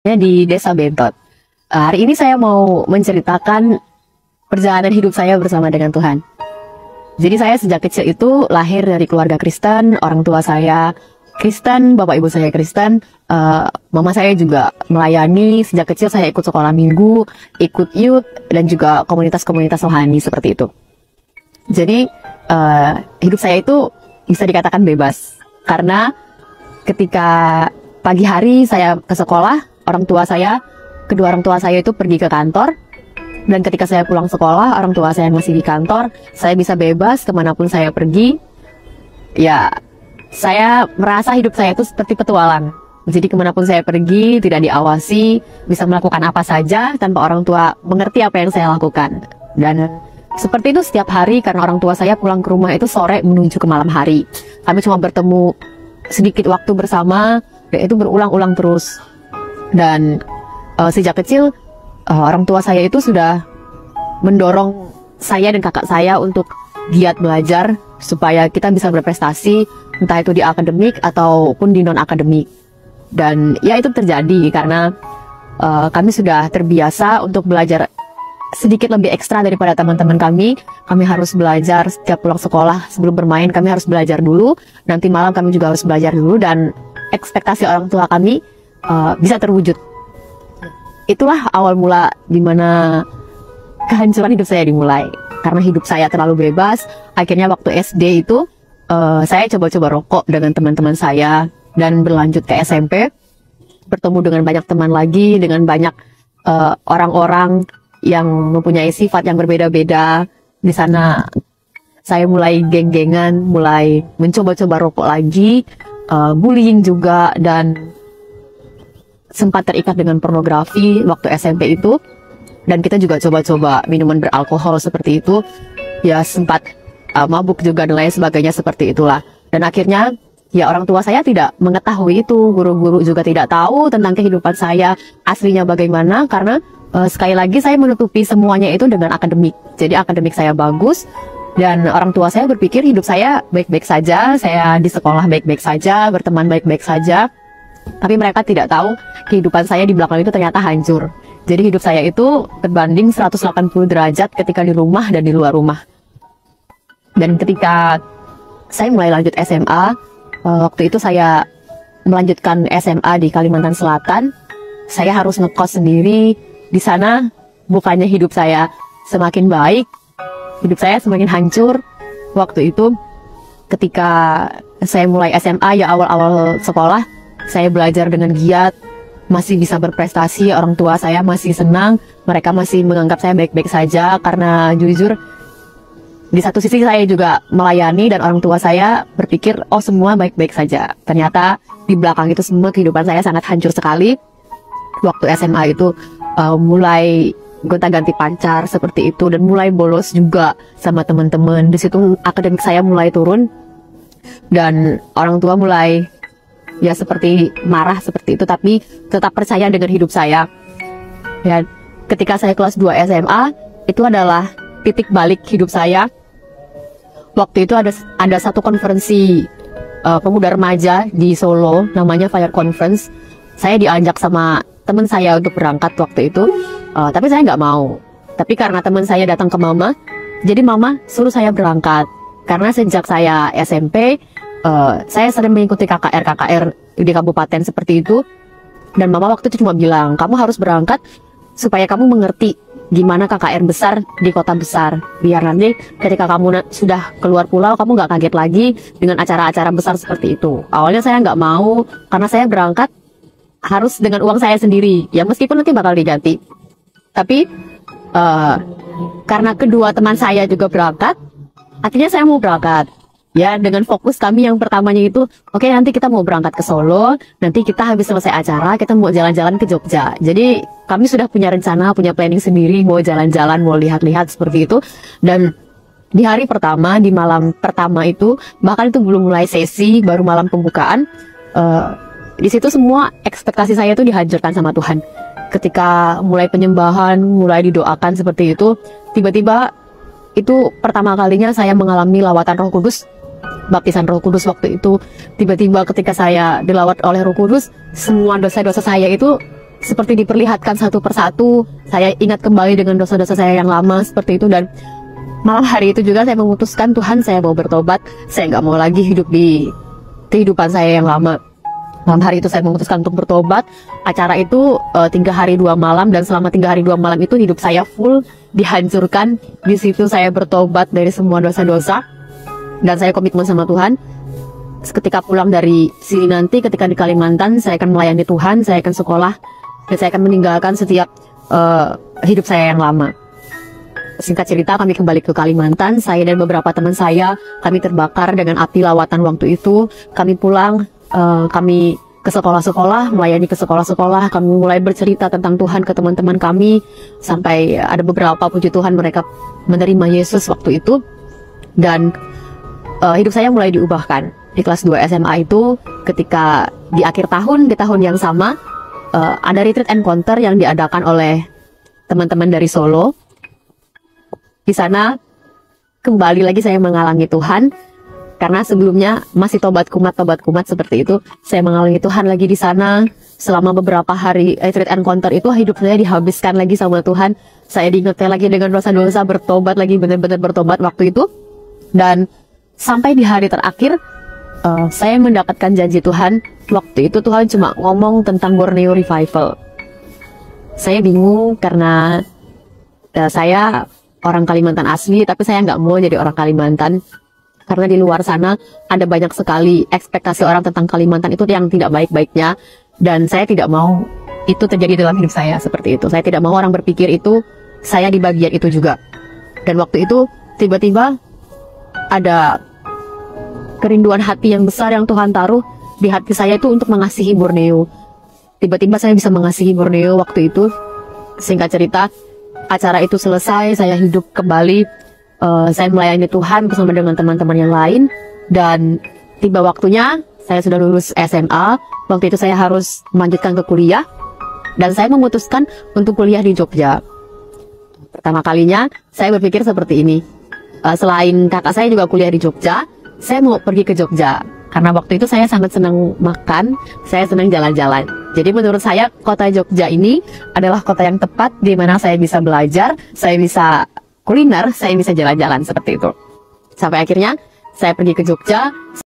di Desa Bentot. Hari ini saya mau menceritakan perjalanan hidup saya bersama dengan Tuhan. Jadi saya sejak kecil itu lahir dari keluarga Kristen, orang tua saya Kristen, bapak ibu saya Kristen, mama saya juga melayani. Sejak kecil saya ikut sekolah minggu, ikut youth, dan juga komunitas-komunitas rohani seperti itu. Jadi hidup saya itu bisa dikatakan bebas, karena ketika pagi hari saya ke sekolah, kedua orang tua saya itu pergi ke kantor, dan ketika saya pulang sekolah, orang tua saya masih di kantor. Saya bisa bebas kemanapun saya pergi. Ya, saya merasa hidup saya itu seperti petualang. Jadi kemanapun saya pergi, tidak diawasi, bisa melakukan apa saja tanpa orang tua mengerti apa yang saya lakukan. Dan seperti itu setiap hari, karena orang tua saya pulang ke rumah itu sore menuju ke malam hari. Kami cuma bertemu sedikit waktu bersama, dan itu berulang-ulang terus. Dan sejak kecil orang tua saya itu sudah mendorong saya dan kakak saya untuk giat belajar supaya kita bisa berprestasi, entah itu di akademik ataupun di non-akademik. Dan ya itu terjadi karena kami sudah terbiasa untuk belajar sedikit lebih ekstra daripada teman-teman kami. Kami harus belajar setiap pulang sekolah, sebelum bermain kami harus belajar dulu, nanti malam kami juga harus belajar dulu, dan ekspektasi orang tua kami bisa terwujud. Itulah awal mula dimana kehancuran hidup saya dimulai. Karena hidup saya terlalu bebas, akhirnya waktu SD itu saya coba-coba rokok dengan teman-teman saya, dan berlanjut ke SMP, bertemu dengan banyak teman lagi, dengan banyak orang-orang yang mempunyai sifat yang berbeda-beda. Di sana saya mulai geng-gengan, mulai mencoba-coba rokok lagi, bullying juga, dan sempat terikat dengan pornografi waktu SMP itu. Dan kita juga coba-coba minuman beralkohol seperti itu. Ya sempat mabuk juga dan lain sebagainya seperti itulah. Dan akhirnya ya orang tua saya tidak mengetahui itu, guru-guru juga tidak tahu tentang kehidupan saya aslinya bagaimana, karena sekali lagi saya menutupi semuanya itu dengan akademik. Jadi akademik saya bagus, dan orang tua saya berpikir hidup saya baik-baik saja, saya di sekolah baik-baik saja, berteman baik-baik saja. Tapi mereka tidak tahu kehidupan saya di belakang itu ternyata hancur. Jadi hidup saya itu terbanding 180 derajat ketika di rumah dan di luar rumah. Dan ketika saya mulai lanjut SMA, waktu itu saya melanjutkan SMA di Kalimantan Selatan. Saya harus ngekos sendiri. Di sana bukannya hidup saya semakin baik, hidup saya semakin hancur. Waktu itu ketika saya mulai SMA, ya awal-awal sekolah, saya belajar dengan giat, masih bisa berprestasi, orang tua saya masih senang, mereka masih menganggap saya baik-baik saja, karena jujur di satu sisi saya juga melayani, dan orang tua saya berpikir oh semua baik-baik saja. Ternyata di belakang itu semua kehidupan saya sangat hancur sekali. Waktu SMA itu mulai gonta-ganti pacar seperti itu, dan mulai bolos juga sama teman-teman. Di situ akademik saya mulai turun, dan orang tua mulai ya seperti marah seperti itu, tapi tetap percaya dengan hidup saya. Ya, ketika saya kelas 2 SMA, itu adalah titik balik hidup saya. Waktu itu ada satu konferensi pemuda remaja di Solo, namanya Fire Conference. Saya diajak sama teman saya untuk berangkat waktu itu, tapi saya nggak mau. Tapi karena teman saya datang ke mama, jadi mama suruh saya berangkat. Karena sejak saya SMP, saya sering mengikuti KKR di kabupaten seperti itu. Dan mama waktu itu cuma bilang, kamu harus berangkat supaya kamu mengerti gimana KKR besar di kota besar, biar nanti ketika kamu sudah keluar pulau, kamu nggak kaget lagi dengan acara-acara besar seperti itu. Awalnya saya nggak mau, karena saya berangkat harus dengan uang saya sendiri, ya meskipun nanti bakal diganti. Tapi karena kedua teman saya juga berangkat, artinya saya mau berangkat. Ya, dengan fokus kami yang pertamanya itu, oke, nanti kita mau berangkat ke Solo, nanti kita habis selesai acara, kita mau jalan-jalan ke Jogja. Jadi kami sudah punya rencana, punya planning sendiri, mau jalan-jalan, mau lihat-lihat seperti itu. Dan di hari pertama, di malam pertama itu, bahkan itu belum mulai sesi, baru malam pembukaan, di situ semua ekspektasi saya itu dihancurkan sama Tuhan. Ketika mulai penyembahan, mulai didoakan seperti itu, tiba-tiba itu pertama kalinya saya mengalami lawatan Roh Kudus, baptisan Roh Kudus waktu itu. Tiba-tiba ketika saya dilawat oleh Roh Kudus, semua dosa-dosa saya itu seperti diperlihatkan satu persatu. Saya ingat kembali dengan dosa-dosa saya yang lama seperti itu, dan malam hari itu juga saya memutuskan, Tuhan, saya mau bertobat, saya nggak mau lagi hidup di kehidupan saya yang lama. Malam hari itu saya memutuskan untuk bertobat. Acara itu 3 hari 2 malam, dan selama 3 hari 2 malam itu hidup saya full dihancurkan. Di situ saya bertobat dari semua dosa-dosa, dan saya komitmen sama Tuhan. Ketika pulang dari sini nanti, ketika di Kalimantan, saya akan melayani Tuhan, saya akan sekolah, dan saya akan meninggalkan setiap hidup saya yang lama. Singkat cerita, kami kembali ke Kalimantan. Saya dan beberapa teman saya, kami terbakar dengan api lawatan waktu itu. Kami pulang, kami ke sekolah-sekolah, melayani ke sekolah-sekolah. Kami mulai bercerita tentang Tuhan ke teman-teman kami. Sampai ada beberapa, puji Tuhan, mereka menerima Yesus waktu itu. Dan hidup saya mulai diubahkan. Di kelas 2 SMA itu, ketika di akhir tahun, di tahun yang sama, ada retreat encounter yang diadakan oleh teman-teman dari Solo. Di sana kembali lagi saya mengalami Tuhan, karena sebelumnya masih tobat kumat seperti itu. Saya mengalami Tuhan lagi di sana selama beberapa hari retreat encounter itu. Hidup saya dihabiskan lagi sama Tuhan. Saya diingatkan lagi dengan dosa-dosa, bertobat lagi, benar-benar bertobat waktu itu. Dan sampai di hari terakhir, saya mendapatkan janji Tuhan. Waktu itu Tuhan cuma ngomong tentang Borneo Revival. Saya bingung karena saya orang Kalimantan asli, tapi saya nggak mau jadi orang Kalimantan. Karena di luar sana ada banyak sekali ekspektasi orang tentang Kalimantan itu yang tidak baik-baiknya. Dan saya tidak mau itu terjadi dalam hidup saya seperti itu. Saya tidak mau orang berpikir itu saya di bagian itu juga. Dan waktu itu tiba-tiba ada kerinduan hati yang besar yang Tuhan taruh di hati saya itu untuk mengasihi Borneo. Tiba-tiba saya bisa mengasihi Borneo waktu itu. Singkat cerita, acara itu selesai, saya hidup kembali, saya melayani Tuhan bersama dengan teman-teman yang lain, dan tiba waktunya, saya sudah lulus SMA, waktu itu saya harus melanjutkan ke kuliah, dan saya memutuskan untuk kuliah di Jogja. Pertama kalinya, saya berpikir seperti ini, selain kakak saya juga kuliah di Jogja, saya mau pergi ke Jogja, karena waktu itu saya sangat senang makan, saya senang jalan-jalan. Jadi menurut saya kota Jogja ini adalah kota yang tepat di mana saya bisa belajar, saya bisa kuliner, saya bisa jalan-jalan seperti itu. Sampai akhirnya saya pergi ke Jogja.